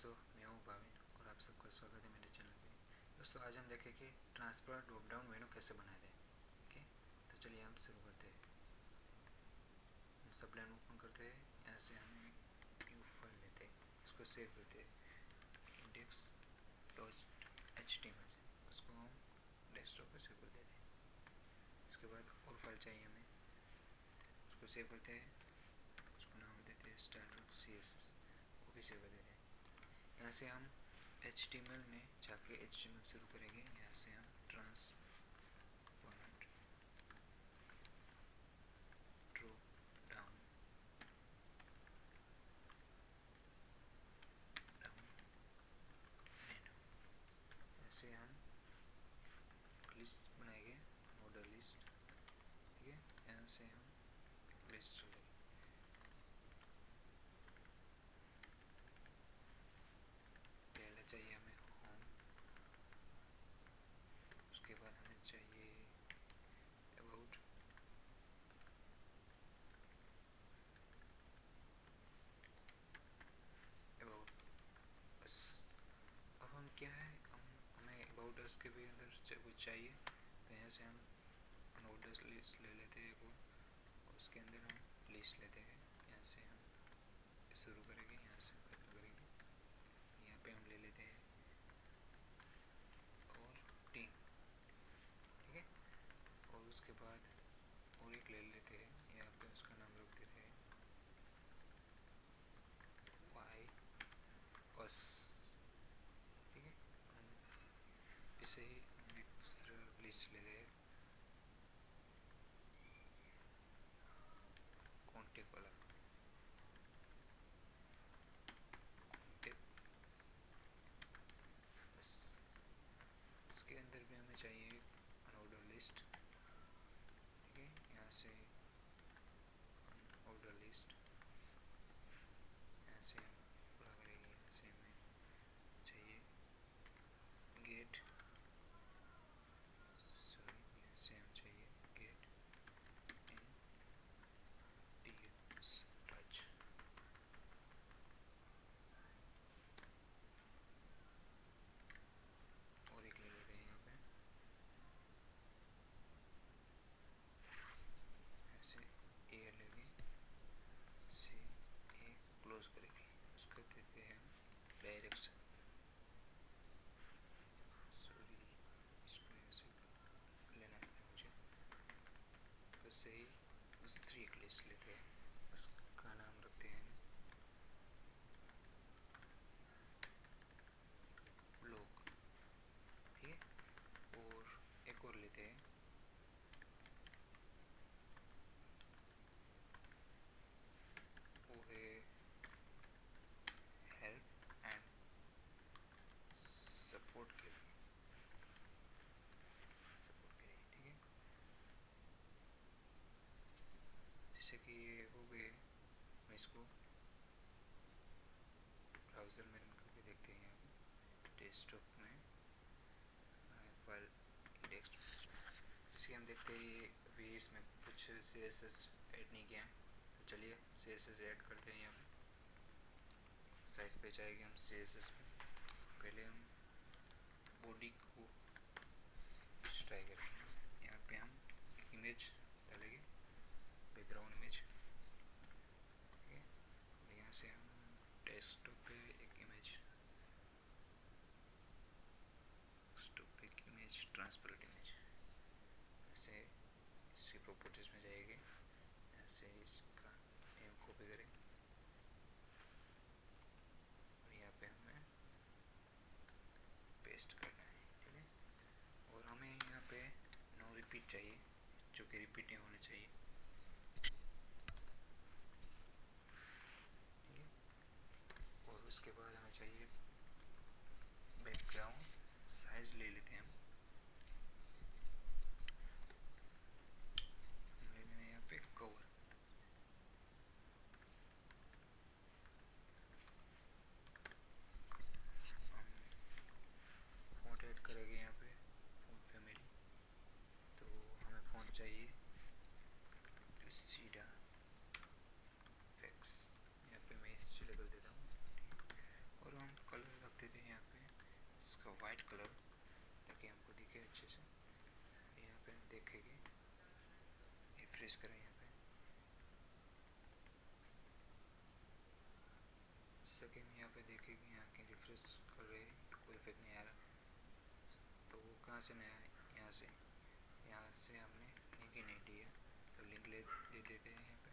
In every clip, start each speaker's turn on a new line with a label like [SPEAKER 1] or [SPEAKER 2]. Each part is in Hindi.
[SPEAKER 1] दोस्तों, मैं हूँ भाविन और आप सबका स्वागत है मेरे चैनल पे। दोस्तों, आज हम देखेंगे ट्रांसफर ड्रॉप डाउन मेनू कैसे बनाया जाए। ठीक है, तो चलिए हम शुरू करते हैं। हम सब लाइन ओपन करते हैं। यहाँ से हम एक न्यू फाइल लेते हैं, उसको सेव करते हैं index.html। उसको हम डेस्कटॉप पर सेव कर देते हैं। उसके बाद और फाइल चाहिए हमें, उसको सेव करते हैं। उसको नाम देते हैं style.css, वो भी सेव कर देते हैं। यहाँ से हम HTML में जाके HTML शुरू करेंगे। यहाँ से हम ट्रांसफॉर्म ड्रॉप डाउन मेनू, ऐसे हम लिस्ट बनाएंगे, ऑर्डर लिस्ट। ठीक है, यहाँ से हम लिस्ट लेंगे। पहले चाहिए हमें होम, उसके बाद हमें चाहिए अबाउट, अबाउट अस। अब हम क्या है, हमें अबाउट अस के भी अंदर कुछ चाहिए, तो यहाँ से हम अबाउट अस लिस्ट ले लेते हैं और उसके अंदर हम लिस्ट लेते हैं। यहाँ से हम शुरू करेंगे, यहाँ से खत्म करेंगे। यहाँ पे हम ले लेते हैं और टीम। ठीक है, और उसके बाद और एक ले लेते हैं। यहाँ पे उसका नाम रख देते हैं वाई अस। ठीक है, हम इसे ही हम एक दूसरा लिस्ट ले लेते हैं, कॉन्टेक्ट वाला कॉन्टेक्ट बस। इसके अंदर भी हमें चाहिए ऑर्डर लिस्ट। ठीक है, यहाँ से ऑर्डर लिस्ट, यहाँ से हम पूरा करेंगे। यहाँ से हमें चाहिए गेट, सॉरी, यहाँ से हम चाहिए गेट इन टच। और एक ले लेते हैं यहाँ पे, ऐसे ए लेंगे, से ए क्लोज करेंगे। उसको देते हैं हम डायरेक्शन, सॉरी इसको ऐसे लेना है मुझे। तो सही दूसरी एक लिस्ट लेते हैं, उसका नाम रखते हैं ब्लॉग। ठीक है, और एक और लेते हैं, वो है हेल्प एंड सपोर्ट के लिए, ठीक है। जैसे कि ये हो गए, हम इसको ब्राउज़र में रन करके देखते हैं। यहाँ डेस्कटॉप में फाइल इंडेक्स, जैसे हम देखते हैं अभी इसमें कुछ CSS ऐड नहीं किया है। तो चलिए CSS ऐड करते हैं। यहाँ पे साइट पे जाएंगे हम CSS में। पहले हम बॉडी को कुछ ट्राई करेंगे। यहाँ पे हम इमेज डालेंगे, बैकग्राउंड इमेज। ठीक है, और यहाँ से हम डेस्कटॉप पे एक इमेज, ट्रांसपेरेंट इमेज, ऐसे इसकी प्रॉपर्टीज में जाएंगे। ऐसे इसका नेम कॉपी करें और यहाँ पे हमें पेस्ट करना है। ठीक है, और हमें यहाँ पे नो रिपीट चाहिए, जो कि रिपीट नहीं होने चाहिए। ठीक है, और उसके बाद हमें चाहिए बैकग्राउंड साइज ले लेते हैं हम। ले लेना है यहाँ पे कवर। हम फॉन्ट ऐड करेंगे यहाँ पे, फॉन्ट फैमिली। तो हमें फॉन्ट चाहिए सीधा फैक्स, यहाँ पे मैं इससे कर देता हूँ। और हम कलर देखेगी। रिफ्रेश करें यहाँ पे, जैसा कि हम यहाँ पे देखेंगे यहाँ के रिफ्रेश कर रहे हैं, कोई इफेक्ट नहीं आ रहा। तो वो कहाँ से नया है, यहाँ से हमने लिंक ही नहीं दिया, तो लिंक दे देते हैं यहाँ पे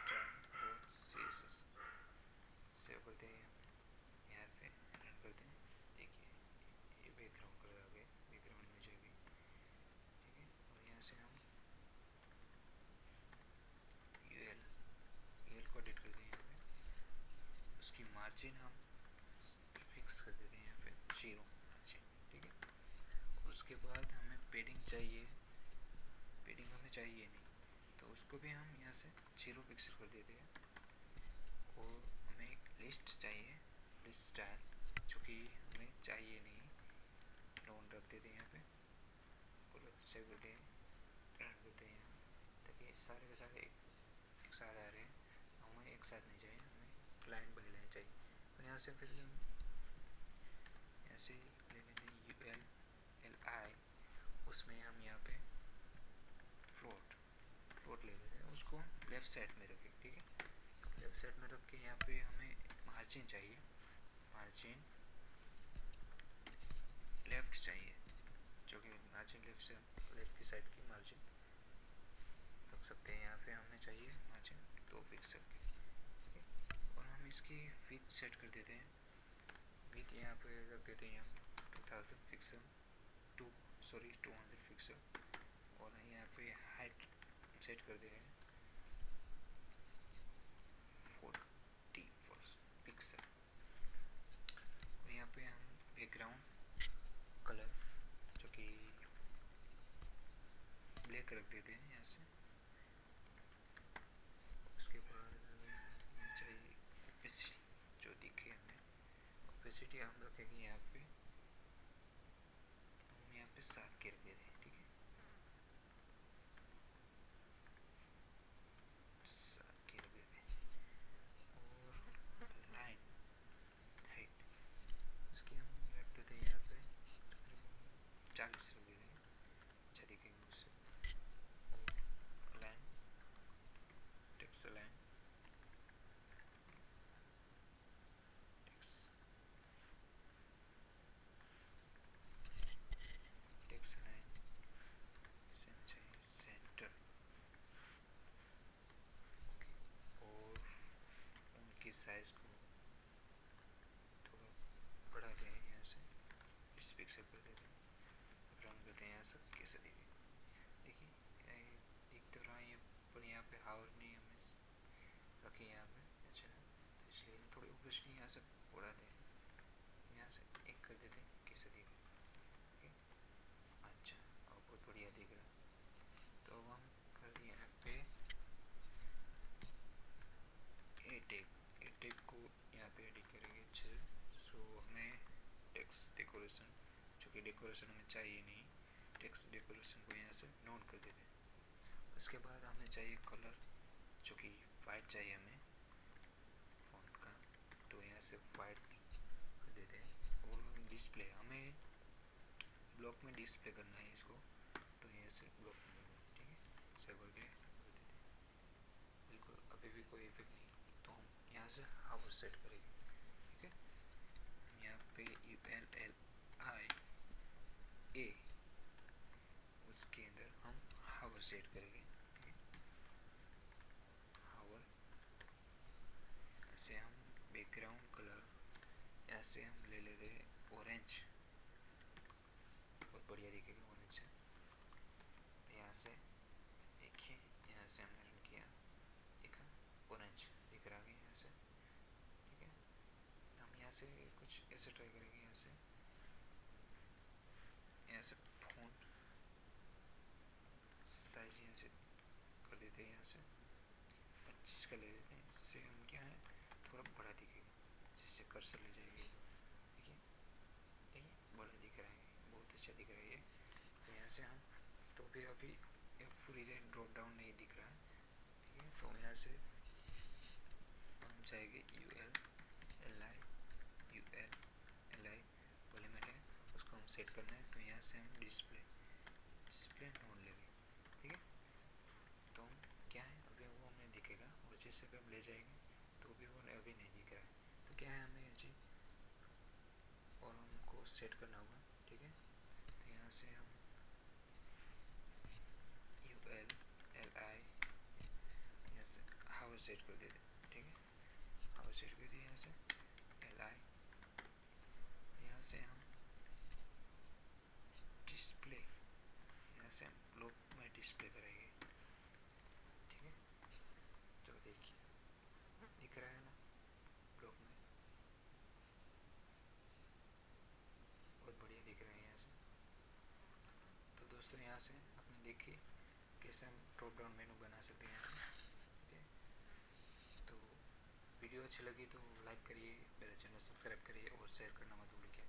[SPEAKER 1] start.css, सेव करते हैं यहाँ पे रन करते हैं। देखिए ये बैकग्राउंड कलर आ गया, बैकग्राउंड इमेज आ गई, ठीक है। और यहाँ से हम यूएल को एडिट करते हैं यहाँ पे, उसकी मार्जिन हम फिक्स कर देते हैं यहाँ पे 0 मार्जिन, ठीक है। उसके बाद हमें पेडिंग चाहिए, पेडिंग हमें चाहिए नहीं, तो उसको भी हम यहाँ से 0 पिक्सल कर देते हैं। और हमें एक लिस्ट चाहिए, लिस्ट स्टाइल, जो कि हमें चाहिए नहीं, नॉन रख देते हैं यहाँ पे, और सेव करते हैं, रन करते हैं यहाँ, ताकि सारे के सारे एक साथ आ रहे हैं, हमें एक साथ नहीं चाहिए, हमें क्लाइंट बाय लाइन चाहिए। तो यहाँ से फिर हम ऐसे ले लेते हैं ULLI, उसमें हम यहाँ पे फ्लोट ले लेते हैं, उसको लेफ़्ट साइड में रखें, ठीक है। लेफ़्ट साइड में रख के यहाँ पे हमें मार्जिन चाहिए, मार्जिन लेफ़्ट चाहिए, जो कि मार्जिन लेफ़्ट की साइड की मार्जिन रख सकते हैं। यहाँ पे हमें चाहिए मार्जिन 2 पिक्सल की, ठीक है। और हम इसकी विड्थ सेट कर देते हैं, विड्थ यहाँ पे रख देते हैं हम 2000 पिक्सल, 200 पिक्सल। और यहाँ पे हाइट सेट कर देंगे 40 पिक्सल। और यहाँ पे हम बैकग्राउंड कलर जो कि ब्लैक रख देते हैं यहाँ से। उसके बाद हमें चाहिए ओपेसिटी, जो दिखे हमें, ओपेसिटी हम रखेंगे यहाँ पे, हम यहाँ पे 7 के रख देते हैं, ठीक है, 7 के रख देते हैं। और लाइन हाइट उसकी हम रख देते हैं यहाँ पे 40 रख देते हैं, अच्छा दिखेंगे उससे। और लाइन टेक्स्ट लाइन साइज को थोड़ा बढ़ाते हैं, यहाँ से 20 पिक्सल कर देते हैं, रन करते हैं। यहाँ से कैसे देखिए, दिख तो रहा है, पर यहाँ पे हावर नहीं हमें रखे यहाँ पे, अच्छा, तो इसलिए हम थोड़ी ओपेसिटी यहाँ से बढ़ाते हैं, यहाँ से 1 कर देते हैं, कैसे दिख रहा है, अच्छा, और बहुत बढ़िया दिख रहा है। तो अब हम कर दिए यहाँ पे टेक को यहाँ पे एडिट करेंगे अच्छे से। सो हमें टेक्स्ट डेकोरेशन, जो कि डेकोरेशन हमें चाहिए नहीं, टेक्स्ट डेकोरेशन को यहाँ से नोट कर देते हैं। उसके बाद हमें चाहिए कलर, जो कि वाइट चाहिए हमें फ़ॉन्ट का, तो यहाँ से वाइट कर देते हैं। और डिस्प्ले हमें ब्लॉक में डिस्प्ले करना है इसको, तो यहाँ से ब्लॉक में करना है, ठीक है, सेव करके कर देते हैं। बिल्कुल अभी भी कोई इफेक्ट नहीं, तो हम यहाँ से हावर सेट करेंगे, ठीक है। यहाँ पे ULLI उसके अंदर हम हावर सेट करेंगे, हावर। ऐसे हम बैकग्राउंड कलर ऐसे हम ले लेते हैं ऑरेंज, बहुत बढ़िया दिखेगा ऑरेंज से। यहाँ से देखिए, यहाँ से हमने रन किया, देखा ऑरेंज दिख रहा है यहाँ से, ठीक है। हम यहाँ से कुछ ऐसे ट्राई करेंगे, यहाँ से फ़ॉन्ट साइज यहाँ से कर देते हैं, यहाँ से 25 का ले लेते हैं, इससे हम क्या है थोड़ा बड़ा दिखेगा, जिससे कर्सर ले जाएगी, देखिए देखिए बड़ा दिख रहा है, बहुत अच्छा दिख रहा है ये। तो यहाँ से हम तो भी अभी पूरी ड्रॉप डाउन नहीं दिख रहा है, ठीक है। तो यहाँ से हम जाएंगे ULLI पॉलीमर है, उसको हम हम सेट करना है, तो यहाँ से हम डिस्प्ले नोड लेंगे, ठीक है। तो हम क्या है अभी वो हमें दिखेगा, और जैसे कि हम ले जाएंगे तो भी वो अभी नहीं दिख रहा है। तो क्या है हमें जी और हमको सेट करना होगा, ठीक है। तो यहाँ से हम ULLI यहाँ से हाउ सेट कर देते, ठीक है। हाउ सेट कर दिए यहाँ से LI, यहाँ से हम डिस्प्ले, यहाँ से हम ब्लॉक में डिस्प्ले करेंगे, ठीक है। तो देखिए दिख रहा है ना ब्लॉक में, बहुत बढ़िया दिख रहा है यहाँ से। तो दोस्तों यहाँ से आपने देखिए कैसे हम ड्रॉप डाउन मेनू बना सकते हैं, ठीक है। तो वीडियो अच्छी लगी तो लाइक करिए, मेरा चैनल सब्सक्राइब करिए और शेयर करना मत भूलिए।